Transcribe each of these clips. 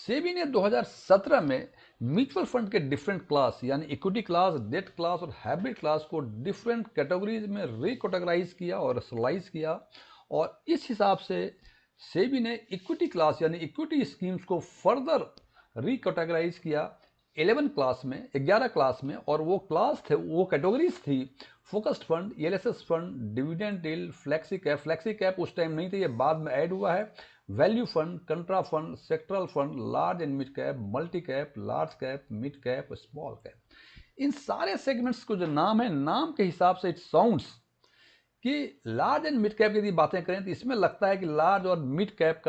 सेबी ने 2017 में mutual fund के डिफरेंट क्लास यानी इक्विटी क्लास, डेट क्लास और हाइब्रिड क्लास को डिफरेंट कैटेगरीज में रिकैटेगराइज किया और रैशनलाइज किया। और इस हिसाब से सेबी ने इक्विटी क्लास यानी इक्विटी स्कीम्स को फर्दर रिकैटेगराइज किया 11 क्लास में। और वो क्लास थे, वो कैटेगरीज थी focused fund, ELSS fund, dividend yield, flexi cap उस टाइम नहीं थे, ये बाद में ऐड हुआ है, value fund, contra fund, sectoral fund, large and mid cap, multi cap, large cap, mid cap, small cap. इन सारे सेगमेंट्स को जो नाम है, नाम के हिसाब से इट साउंड्स कि लार्ज एंड मिड कैप की यदि बातें करें तो इसमें लगता है कि लार्ज और मिड कैप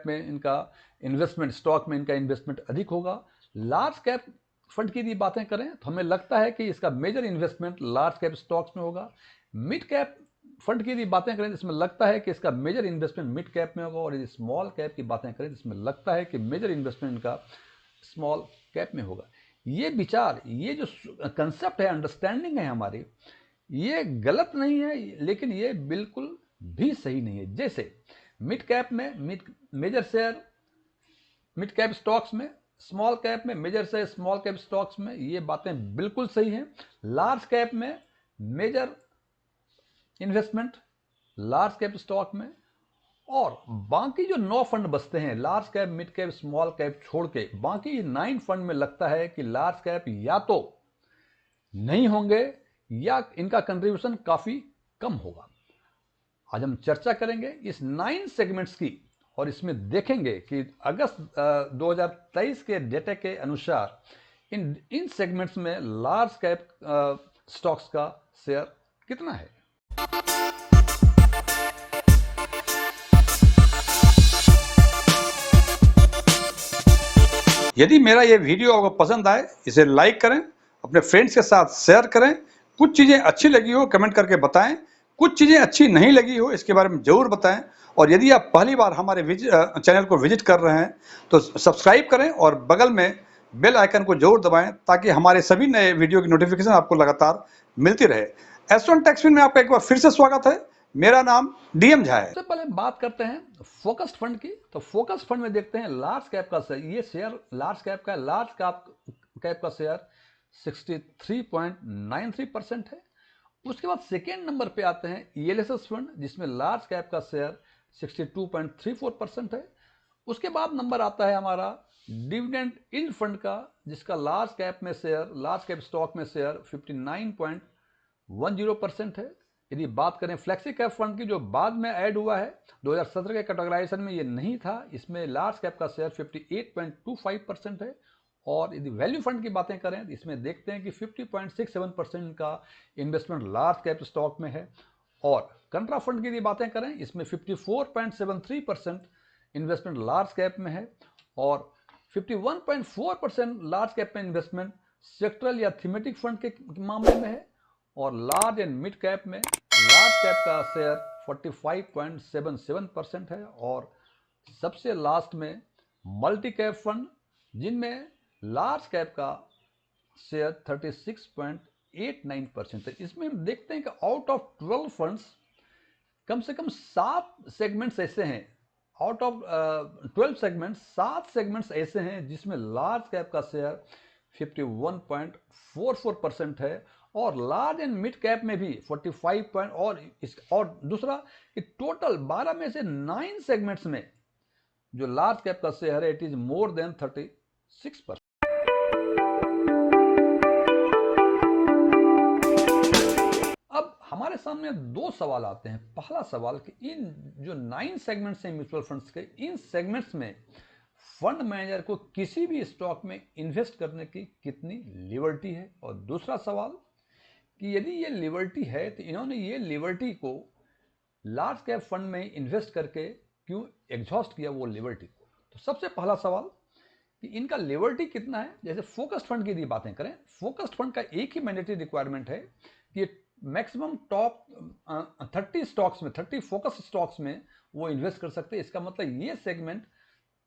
में इनका इन्वेस्टमेंट, स्टॉक में इनका इन्वेस्टमेंट अधिक होगा। लार्ज कैप फंड की यदि बातें करें तो हमें लगता है कि इसका major investment large cap stocks में होगा। मिड कैप फंड की यदि बातें करें तो इसमें लगता है कि इसका मेजर इन्वेस्टमेंट मिड कैप में होगा। और यदि स्मॉल कैप की बातें करें तो इसमें लगता है कि मेजर इन्वेस्टमेंट इनका स्मॉल कैप में होगा। ये विचार, ये जो कंसेप्ट है, अंडरस्टैंडिंग है हमारी, ये गलत नहीं है, लेकिन ये बिल्कुल भी सही नहीं है। जैसे मिड कैप में major share mid cap stocks में, स्मॉल कैप में major share small cap stocks में, ये बातें बिल्कुल सही हैं। लार्ज कैप में major investment large cap stock में, और बाकी जो 9 फंड बचते हैं large cap, mid cap, small cap छोड़ के, बाकी 9 फंड में लगता है कि लार्ज कैप या तो नहीं होंगे या इनका कंट्रीब्यूशन काफी कम होगा। आज हम चर्चा करेंगे इस 9 सेगमेंट्स की और इसमें देखेंगे कि अगस्त 2023 के डेटा के अनुसार इन सेगमेंट्स में लार्ज कैप स्टॉक्स का शेयर कितना है। यदि मेरा ये वीडियो आपको पसंद आए, इसे लाइक करें, अपने फ्रेंड्स के साथ शेयर करें। कुछ चीज़ें अच्छी लगी हो कमेंट करके बताएं, कुछ चीज़ें अच्छी नहीं लगी हो इसके बारे में ज़रूर बताएं। और यदि आप पहली बार हमारे चैनल को विजिट कर रहे हैं तो सब्सक्राइब करें और बगल में बेल आइकन को जरूर दबाएं ताकि हमारे सभी नए वीडियो की नोटिफिकेशन आपको लगातार मिलती रहे। एस1 टेक्सविन में आपका एक बार फिर से स्वागत है। मेरा नाम डीएम झा है। सबसे पहले बात करते हैं फोकस्ड फंड की। तो फोकस्ड फंड में देखते हैं लार्ज कैप का शेयर, ये शेयर लार्ज कैप का का शेयर 63.93% है। उसके बाद सेकेंड नंबर पे आते हैं ईएलएसएस फंड, जिसमें लार्ज कैप का शेयर 62.34% है। उसके बाद नंबर आता है हमारा डिविडेंड यील्ड फंड का, जिसका लार्ज कैप स्टॉक में शेयर 59.10% है। यदि बात करें फ्लेक्सी कैप फंड की, जो बाद में ऐड हुआ है 2017 के कैटेगराइजेशन में, ये नहीं था, इसमें लार्ज कैप का शेयर 58.25% है। और यदि वैल्यू फंड की बातें करें तो इसमें देखते हैं कि 50.67% का इन्वेस्टमेंट लार्ज कैप स्टॉक में है। और कंट्रा फंड की यदि बातें करें, इसमें 54.73% इन्वेस्टमेंट लार्ज कैप में है। और 51.4% लार्ज कैप में इन्वेस्टमेंट सेक्टरल या थीमेटिक फंड के मामले में है। और लार्ज एंड मिड कैप में लार्ज कैप का शेयर 45.77% है। और सबसे लास्ट में मल्टी कैप फंड, जिनमें लार्ज कैप का शेयर 36.89% है। इसमें हम देखते हैं कि आउट ऑफ 12 फंड्स कम से कम 7 सेगमेंट्स ऐसे हैं, आउट ऑफ 12 सेगमेंट्स 7 सेगमेंट्स ऐसे हैं जिसमें लार्ज कैप का शेयर 51.44% है। और लार्ज एंड मिड कैप में भी 45 और दूसरा कि टोटल 12 में से 9 सेगमेंट्स में जो लार्ज कैप का शेयर है, इट इज मोर देन 36%। अब हमारे सामने 2 सवाल आते हैं। पहला सवाल कि इन जो 9 सेगमेंट्स हैं म्यूचुअल फंड्स के, इन सेगमेंट्स में फंड मैनेजर को किसी भी स्टॉक में इन्वेस्ट करने की कितनी लिबर्टी है। और दूसरा सवाल कि यदि ये लिबर्टी है तो इन्होंने ये लिबर्टी को लार्ज कैप फंड में इन्वेस्ट करके क्यों एग्जॉस्ट किया वो लिबर्टी को। तो सबसे पहला सवाल कि इनका लिबर्टी कितना है। जैसे फोकस्ड फंड की यदि बातें करें, फोकस्ड फंड का एक ही मैंडेटरी रिक्वायरमेंट है कि ये मैक्सिमम टॉप 30 स्टॉक्स में, 30 फोकस स्टॉक्स में वो इन्वेस्ट कर सकते हैं। इसका मतलब ये सेगमेंट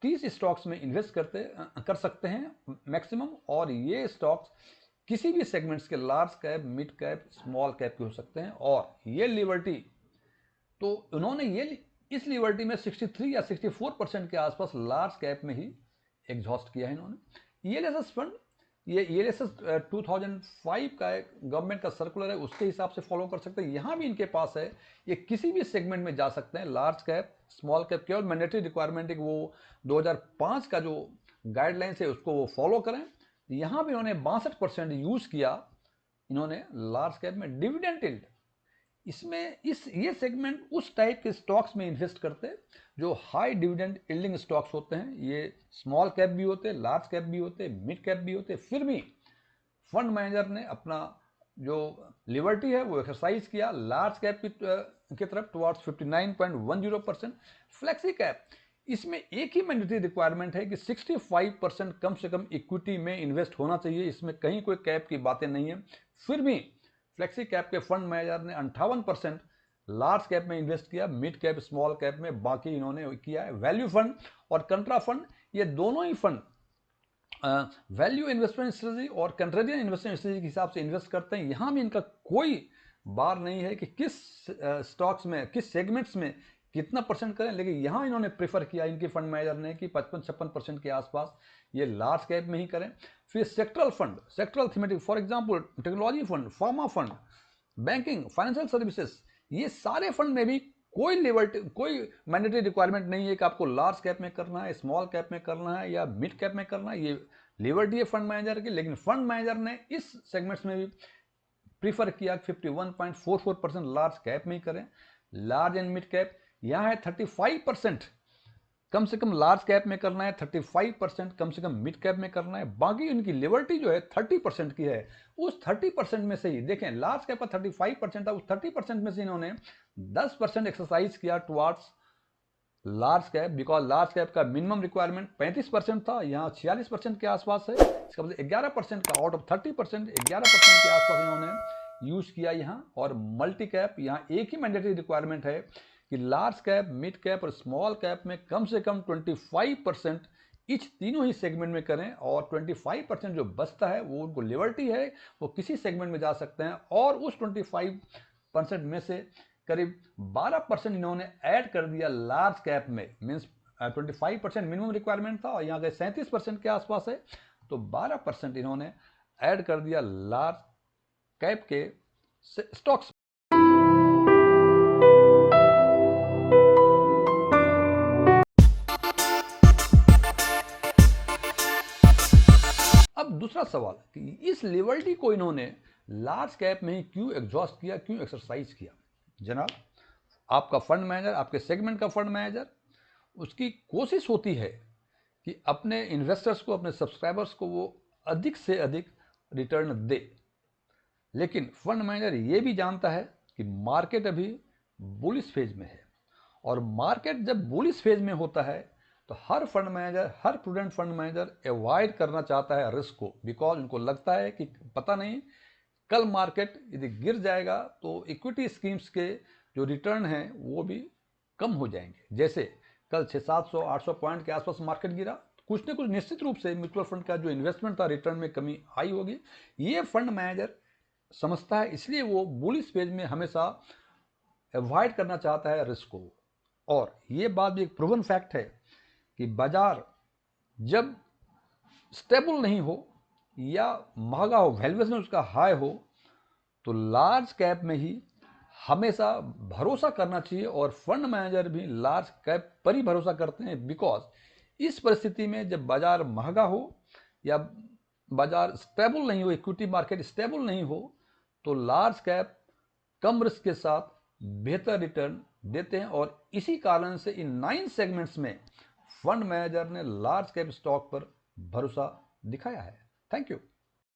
30 स्टॉक्स में इन्वेस्ट कर सकते हैं मैक्सिमम। और ये स्टॉक्स किसी भी सेगमेंट्स के large cap, mid cap, small cap के हो सकते हैं। और ये लिबर्टी तो उन्होंने इस लिबर्टी में 63 या 64% के आसपास लार्ज कैप में ही एग्जॉस्ट किया है इन्होंने। ईएलएसएस फंड, ये ईएलएसएस 2005 का एक गवर्नमेंट का सर्कुलर है, उसके हिसाब से फॉलो कर सकते हैं। यहाँ भी इनके पास है, ये किसी भी सेगमेंट में जा सकते हैं, लार्ज कैप स्मॉल कैप। केवल मैंडेटरी रिक्वायरमेंट है कि वो 2005 का जो गाइडलाइंस है उसको वो फॉलो करें। यहाँ भी इन्होंने 62% यूज़ किया इन्होंने लार्ज कैप में। डिविडेंड यील्ड, इसमें ये सेगमेंट उस टाइप के स्टॉक्स में इन्वेस्ट करते हैं जो हाई डिविडेंड यील्डिंग स्टॉक्स होते हैं। ये स्मॉल कैप भी होते हैं, लार्ज कैप भी होते हैं, मिड कैप भी होते हैं। फिर भी फंड मैनेजर ने अपना जो लिबर्टी है वो एक्सरसाइज किया लार्ज कैप की तरफ टुवर्ड्स 59.10%। फ्लेक्सी कैप, इसमें एक ही मैंडेटरी रिक्वायरमेंट है कि 65% कम से कम इक्विटी में इन्वेस्ट होना चाहिए, इसमें कहीं कोई कैप की बातें नहीं है। फिर भी फ्लेक्सी कैप के फंड मैनेजर ने 58% लार्ज कैप में इन्वेस्ट किया, मिड कैप स्मॉल कैप में बाकी इन्होंने किया है। वैल्यू फंड और कंट्रा फंड, ये दोनों ही फंड वैल्यू इन्वेस्टमेंट स्ट्रेटजी और कंट्रेरियन इन्वेस्टमेंट स्ट्रेटजी के हिसाब से इन्वेस्ट करते हैं। यहाँ भी इनका कोई बार नहीं है कि किस स्टॉक्स में किस सेगमेंट्स में कितना परसेंट करें, लेकिन यहाँ इन्होंने प्रेफर किया इनके फंड मैनेजर ने कि 55-56% के आसपास ये लार्ज कैप में ही करें। फिर sectoral fund, sectoral thematic, for example technology fund, pharma fund, banking, financial services, ये सारे फंड में भी कोई मैंडेटरी रिक्वायरमेंट नहीं है कि आपको लार्ज कैप में करना है, स्मॉल कैप में करना है या मिड कैप में करना है। ये लिबर्टी है फंड मैनेजर की, लेकिन फंड मैनेजर ने इस सेगमेंट्स में भी प्रीफर किया 51.44% लार्ज कैप में ही करें। लार्ज एंड मिड कैप, यहाँ है 35% कम से कम लार्ज कैप में करना है, 35% कम से कम मिड कैप में करना है। बाकी उनकी लिबर्टी जो है 30% की है। उस 30% में से ही देखें, लार्ज कैप का 35% था, उस 30% में से इन्होंने 10% एक्सरसाइज किया towards large cap, because large cap का मिनिमम रिक्वायरमेंट 35% था, यहाँ 46% के आसपास है। इसका मतलब 11% का आउट ऑफ 30%, 11% के आसपास इन्होंने यूज किया यहाँ। और मल्टी कैप, यहाँ एक ही मैंडेटरी रिक्वायरमेंट है कि लार्ज कैप, मिड कैप और स्मॉल कैप में कम से कम 25% इच तीनों ही सेगमेंट में करें, और 25% जो बचता है वो उनको लिबर्टी है, वो किसी सेगमेंट में जा सकते हैं। और उस 25% में से करीब 12% इन्होंने ऐड कर दिया लार्ज कैप में, मीन्स 25% मिनिमम रिक्वायरमेंट था और यहाँ के 37% के आसपास है, तो 12% इन्होंने ऐड कर दिया लार्ज कैप के स्टॉक्स। अब दूसरा सवाल कि इस लिबर्टी को इन्होंने लार्ज कैप में ही क्यों एग्जॉस्ट किया, क्यों एक्सरसाइज किया। जनाब, आपका फंड मैनेजर, आपके सेगमेंट का फंड मैनेजर, उसकी कोशिश होती है कि अपने इन्वेस्टर्स को, अपने सब्सक्राइबर्स को वो अधिक से अधिक रिटर्न दे। लेकिन फंड मैनेजर ये भी जानता है कि मार्केट अभी बुलिश फेज में है, और मार्केट जब बुलिश फेज में होता है तो हर फंड मैनेजर, हर प्रूडेंट फंड मैनेजर अवॉइड करना चाहता है रिस्क को, बिकॉज उनको लगता है कि पता नहीं कल मार्केट यदि गिर जाएगा तो इक्विटी स्कीम्स के जो रिटर्न हैं वो भी कम हो जाएंगे। जैसे कल 600-700-800 पॉइंट के आसपास मार्केट गिरा, कुछ न कुछ निश्चित रूप से म्यूचुअल फंड का जो इन्वेस्टमेंट था रिटर्न में कमी आई होगी। ये फंड मैनेजर समझता है, इसलिए वो बुलिश फेज में हमेशा अवॉइड करना चाहता है रिस्क को। और ये बात भी एक प्रूवन फैक्ट है कि बाजार जब स्टेबल नहीं हो या महंगा हो, वैल्यूएशन उसका हाई हो, तो लार्ज कैप में ही हमेशा भरोसा करना चाहिए। और फंड मैनेजर भी लार्ज कैप पर ही भरोसा करते हैं, बिकॉज इस परिस्थिति में जब बाजार महंगा हो या बाजार स्टेबल नहीं हो, इक्विटी मार्केट स्टेबल नहीं हो, तो लार्ज कैप कम रिस्क के साथ बेहतर रिटर्न देते हैं। और इसी कारण से इन 9 सेगमेंट्स में फंड मैनेजर ने लार्ज कैप स्टॉक पर भरोसा दिखाया है। Thank you.